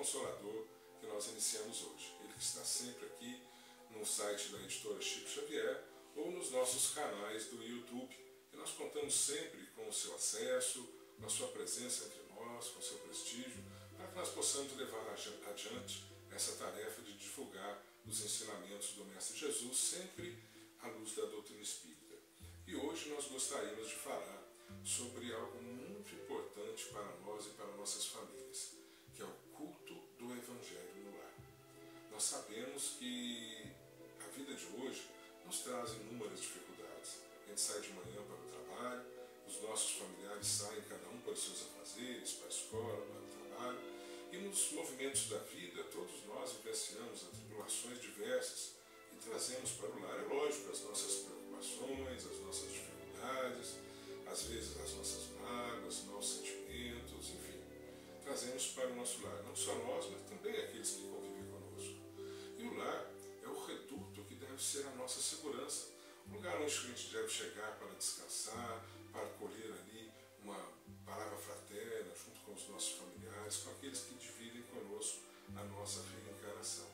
Consolador que nós iniciamos hoje. Ele que está sempre aqui no site da editora Chico Xavier ou nos nossos canais do YouTube. E nós contamos sempre com o seu acesso, com a sua presença entre nós, com o seu prestígio, para que nós possamos levar adiante essa tarefa de divulgar os ensinamentos do Mestre Jesus, sempre à luz da doutrina espírita. E hoje nós gostaríamos de falar sobre algo muito importante para nós e para nossas famílias, que é o culto do Evangelho no lar. Nós sabemos que a vida de hoje nos traz inúmeras dificuldades. A gente sai de manhã para o trabalho, os nossos familiares saem cada um para os seus afazeres, para a escola, para o trabalho, e nos movimentos da vida todos nós vivenciamos atribulações diversas e trazemos para o lar, é lógico, as nossas preocupações, as nossas dificuldades, às vezes as nossas mágoas, nossos sentimentos, enfim, trazemos para o nosso lar, não só nós, mas também aqueles que convivem conosco. E o lar é o reduto que deve ser a nossa segurança, um lugar onde a gente deve chegar para descansar, para colher ali uma palavra fraterna junto com os nossos familiares, com aqueles que dividem conosco a nossa reencarnação.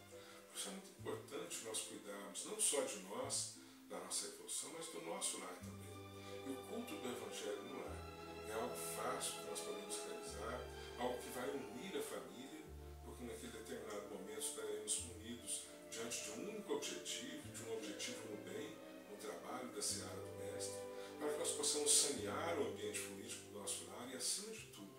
Por isso é muito importante nós cuidarmos não só de nós, da nossa evolução, mas do nosso lar também. E o culto do Evangelho no lar é algo fácil que nós podemos realizar, algo que vai unir a família, porque naquele determinado momento estaremos unidos diante de um único objetivo, de um objetivo no bem, no trabalho da seara do Mestre, para que nós possamos sanear o ambiente político do nosso lar e, acima de tudo,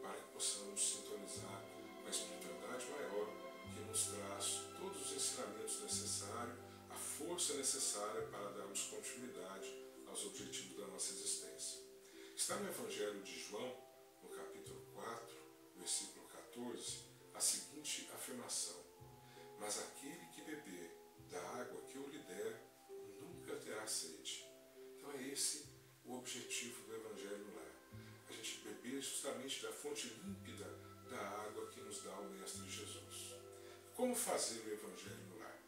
para que possamos sintonizar com a espiritualidade maior que nos traz todos os ensinamentos necessários, a força necessária para darmos continuidade aos objetivos da nossa existência. Está no Evangelho de João, no capítulo 4, versículo 14, a seguinte afirmação: mas aquele que beber da água que eu lhe der, nunca terá sede. Então é esse o objetivo do Evangelho no lar. A gente beber justamente da fonte límpida da água que nos dá o Mestre Jesus. Como fazer o Evangelho no lar?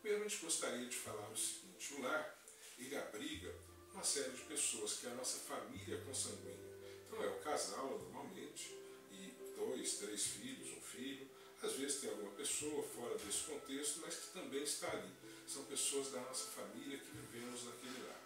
Primeiro a gente gostaria de falar o seguinte: o lar, ele abriga uma série de pessoas, que é a nossa família consanguínea. Então é o casal normalmente, e 2, 3 filhos, um filho. Às vezes tem alguma pessoa fora desse contexto, mas que também está ali. São pessoas da nossa família que vivemos naquele lar.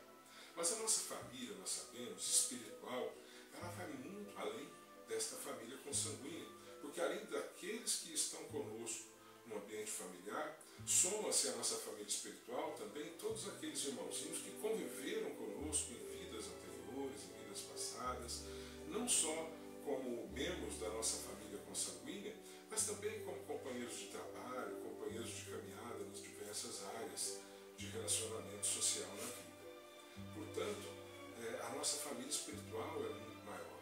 Mas a nossa família, nós sabemos, espiritual, ela vai muito além desta família consanguínea, porque além daqueles que estão conosco no ambiente familiar, soma-se a nossa família espiritual também todos aqueles irmãozinhos que conviveram conosco em vidas anteriores, em vidas passadas, não só como membros da nossa família consanguínea, mas também como companheiros de trabalho, companheiros de caminhada nas diversas áreas de relacionamento social na vida. Portanto, a nossa família espiritual é muito maior.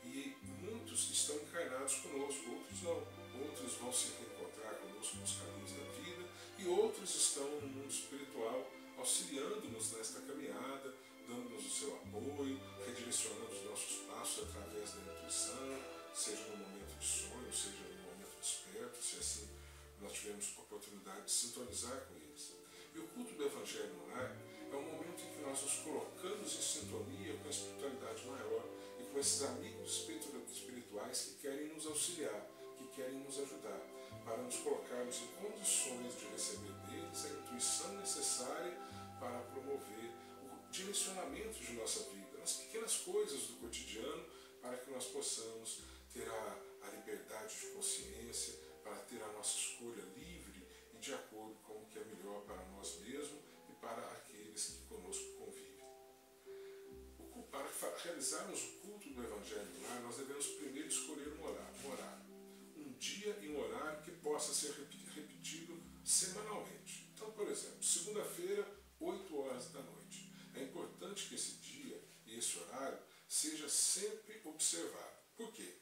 E muitos estão encarnados conosco, outros não. Outros vão se reencontrar conosco nos caminhos da vida e outros estão no mundo espiritual auxiliando-nos nesta caminhada, dando-nos o seu apoio, redirecionando os nossos passos através da intuição, seja no momento de sonho, seja no momento desperto, se assim nós tivermos a oportunidade de sintonizar com eles. E o culto do Evangelho no lar é um momento em que nós nos colocamos em sintonia com a espiritualidade maior e com esses amigos espirituais que querem nos auxiliar, que querem nos ajudar, para nos colocarmos em condições de receber deles a intuição necessária para promover o direcionamento de nossa vida, nas pequenas coisas do cotidiano, para que nós possamos ter a liberdade de consciência, para ter a nossa escolha livre e de acordo com o que é melhor para nós mesmos e para aqueles que conosco convivem. Para realizarmos o culto do Evangelho no lar, nós devemos primeiro escolher um horário. Um dia e um horário que possa ser repetido semanalmente. Então, por exemplo, segunda-feira, 8 horas da noite. É importante que esse dia e esse horário seja sempre observado. Por quê?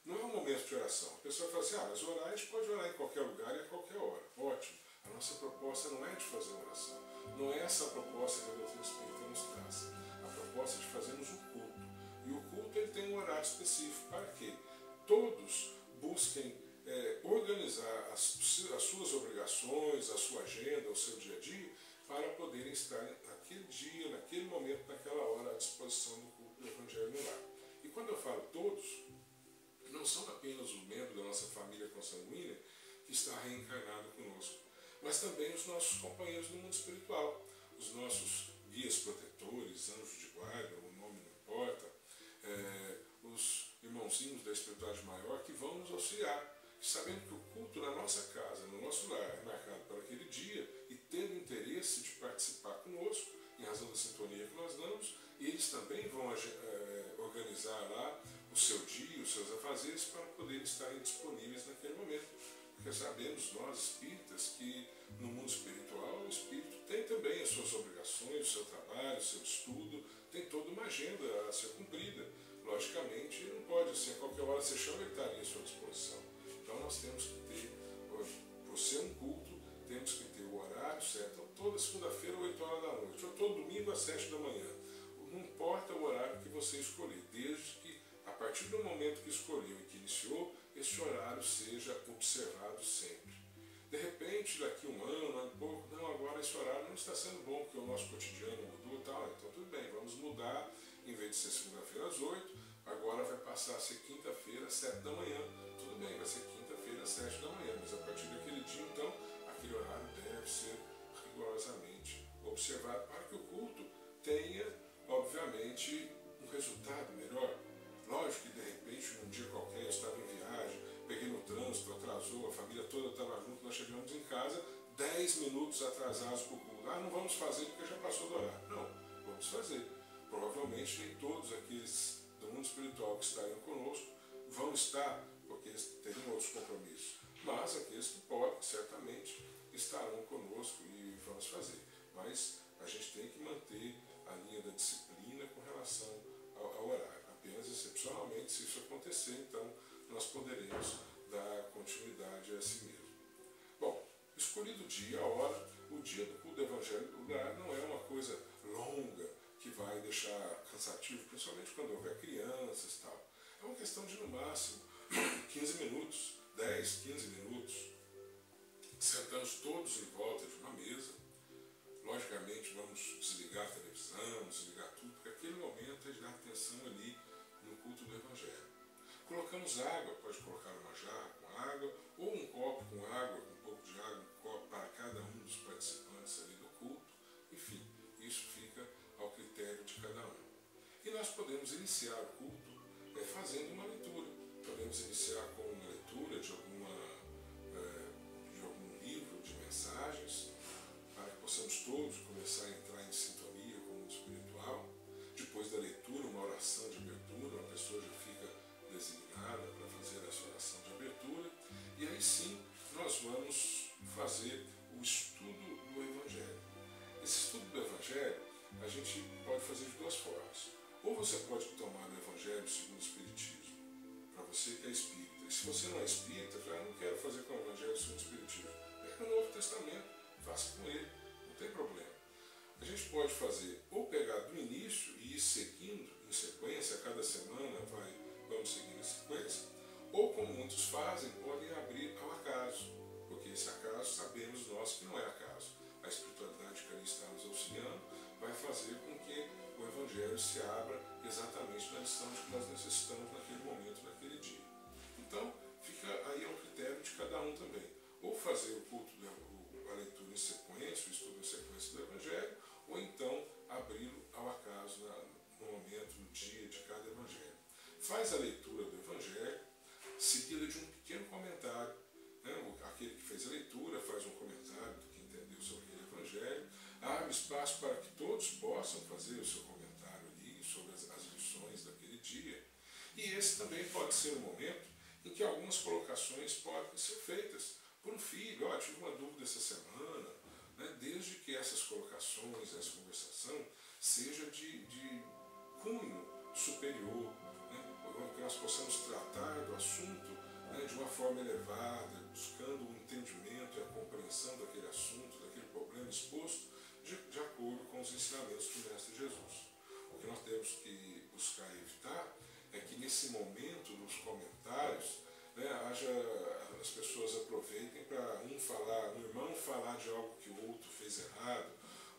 Não é um momento de oração. A pessoa fala assim, mas o horário a gente pode orar em qualquer lugar e a qualquer hora. Ótimo. A nossa proposta não é de fazer oração. Não é essa a proposta que a doutrina espírita nos traz. A proposta é de fazermos o culto. E o culto ele tem um horário específico. Para quê? Todos busquem organizar as suas obrigações, a sua agenda, o seu dia a dia, para poderem estar naquele dia, naquele momento, naquela hora, à disposição do culto do Evangelho no lar. E quando eu falo todos, não são apenas o membro da nossa família consanguínea que está reencarnado conosco, mas também os nossos companheiros do mundo espiritual, os nossos guias protetores, anjos de guarda, o nome não importa, os irmãozinhos da espiritualidade maior que vão nos auxiliar, sabendo que o culto na nossa casa, no nosso lar, é marcado para aquele dia e tendo interesse de participar conosco, em razão da sintonia que nós damos, e eles também vão organizar lá o seu dia, os seus afazeres, para poderem estarem disponíveis naquele momento. Porque sabemos nós, espíritas, que no mundo espiritual, o espírito tem também as suas obrigações, o seu trabalho, o seu estudo, tem toda uma agenda a ser cumprida. Logicamente, não pode, assim, a qualquer hora você chama, ele está ali à sua disposição. Então nós temos que ter, por ser um culto, temos que ter o horário certo. Então, toda segunda-feira, 8 horas da noite, ou todo domingo, às 7 da manhã. Não importa o horário que você escolher, desde que, a partir do momento que escolheu e que iniciou, esse horário seja observado sempre. De repente, daqui um ano e pouco, não, agora esse horário não está sendo bom, porque o nosso cotidiano mudou e tal. Então tudo bem, vamos mudar, em vez de ser segunda-feira às 8, agora vai passar a ser quinta-feira às 7 da manhã. Tudo bem, vai ser quinta-feira às 7 da manhã, mas a partir daquele dia, então, aquele horário deve ser rigorosamente observado para que o culto tenha, obviamente, um resultado melhor. Lógico que, de repente, num dia qualquer, eu estava em viagem, peguei no trânsito, atrasou, a família toda estava junto, nós chegamos em casa 10 minutos atrasados para o culto. Ah, não vamos fazer porque já passou do horário. Não, vamos fazer. Provavelmente nem todos aqueles do mundo espiritual que estariam conosco vão estar, porque eles teriam outros compromissos. Mas aqueles que podem, certamente, estarão conosco e vamos fazer. Mas a gente tem que manter a linha da disciplina com relação ao horário. Apenas excepcionalmente, se isso acontecer, então nós poderemos dar continuidade a si mesmo. Bom, escolhido o dia, a hora, o dia do culto do Evangelho do Lar não é uma coisa longa que vai deixar cansativo, principalmente quando houver crianças e tal. É uma questão de, no máximo, 15 minutos, 10, 15 minutos. Sentamos todos em volta de uma mesa. Logicamente, vamos desligar a televisão, desligar tudo, porque aquele momento é de dar atenção ali no culto do Evangelho. Colocamos água, pode colocar uma jarra com água, ou um copo com água, com um pouco de água, um copo para cada um dos participantes ali do culto. Enfim, isso fica ao critério de cada um. E nós podemos iniciar o culto fazendo uma leitura. Podemos iniciar com uma leitura de algum livro de mensagens, para que possamos todos começar a entrar em sintonia com o mundo espiritual. Depois da leitura, uma oração de abertura, uma pessoa já fica designada para fazer essa oração de abertura, e aí sim nós vamos fazer o estudo do Evangelho. Esse estudo do Evangelho a gente pode fazer de duas formas. Ou você pode tomar o Evangelho segundo o Espiritismo, para você que é espírita. E se você não é espírita, não quero fazer com o Evangelho segundo o Espiritismo. Pega o Novo Testamento, faça com ele, não tem problema. A gente pode fazer ou pegar do início e ir seguindo em sequência, a cada semana vamos seguindo em sequência, ou como muitos fazem, podem abrir ao acaso, porque esse acaso sabemos nós que não é acaso. A espiritualidade que ali está nos auxiliando vai fazer com que o Evangelho se abra exatamente na lição de que nós necessitamos naquele momento, naquele dia. Então, fica aí ao critério de cada um também. Ou fazer o culto, a leitura em sequência, o estudo em sequência do Evangelho, ou então abri-lo ao acaso no momento, no dia de cada Evangelho. Faz a leitura do Evangelho, seguida de um pequeno comentário. Aquele que fez a leitura faz um comentário do que entendeu sobre aquele Evangelho, abre espaço para que todos possam fazer o seu comentário ali sobre as lições daquele dia. E esse também pode ser o momento em que algumas colocações podem ser feitas por um filho. Tive uma dúvida essa semana, desde que essas colocações, essa conversação, seja de cunho superior, que nós possamos tratar do assunto de uma forma elevada, buscando o entendimento e a compreensão daquele assunto, daquele problema exposto, de acordo com os ensinamentos do Mestre Jesus. O que nós temos que buscar evitar é que nesse momento, nos comentários, as pessoas aproveitem para um irmão falar de algo que o outro fez errado,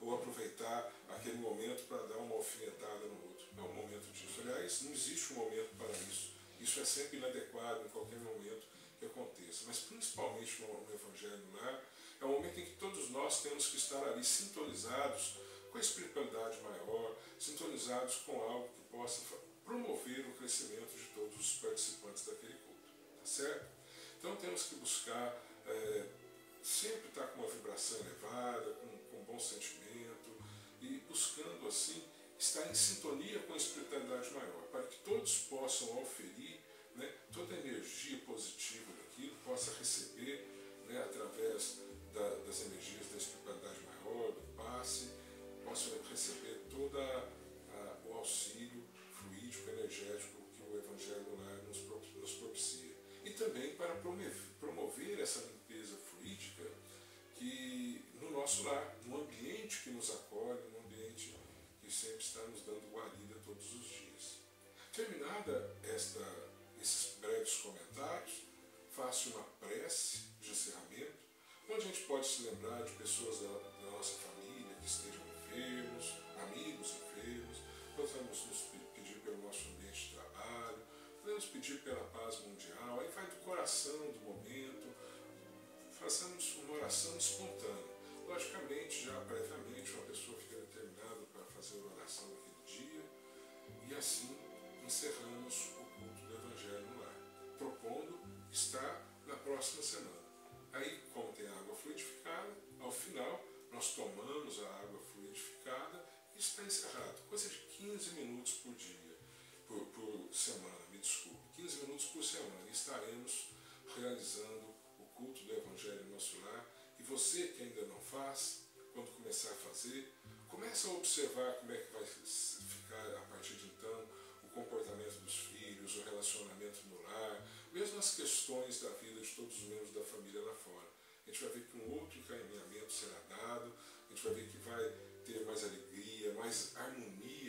ou aproveitar aquele momento para dar uma alfinetada no outro. Não é o momento disso. Aliás, não existe um momento para isso. Isso é sempre inadequado em qualquer momento que aconteça, mas principalmente no Evangelho no Lar, é um momento em que todos nós temos que estar ali sintonizados com a espiritualidade maior, sintonizados com algo que possa promover o crescimento de todos os participantes daquele culto, tá certo? Então temos que buscar sempre estar com uma vibração elevada, com bom sentimento e buscando assim estar em sintonia com a espiritualidade maior, para que todos possam auferir, né, toda a energia positiva daquilo, possa receber, né, através das energias da espiritualidade maior, do passe, possam receber todo o auxílio fluídico, energético que o Evangelho do Lar nos propicia. E também para promover essa limpeza fluídica que no nosso lar, no ambiente que nos acolhe, no ambiente que sempre está nos dando guarida todos os dias. Terminada esses breves comentários, faço uma prece de encerramento, onde a gente pode se lembrar de pessoas da nossa família que estejam enfermos, amigos enfermos, podemos nos pedir pelo nosso ambiente de trabalho, podemos pedir pela paz mundial, aí vai do coração do momento, façamos uma oração espontânea. Logicamente, já previamente, uma pessoa fica determinada para fazer a oração daquele dia, e assim encerramos o culto do Evangelho no Lar, propondo estar na próxima semana. Aí, como tem água fluidificada, ao final nós tomamos a água fluidificada e está encerrado. Coisa de 15 minutos por dia, por semana, me desculpe, 15 minutos por semana, e estaremos realizando o culto do Evangelho no nosso lar. E você que ainda não faz, quando começar a fazer, comece a observar como é que vai ficar a partir de então o comportamento dos filhos, o relacionamento no lar, mesmo as questões da vida de todos os membros da família lá fora. A gente vai ver que um outro encaminhamento será dado, a gente vai ver que vai ter mais alegria, mais harmonia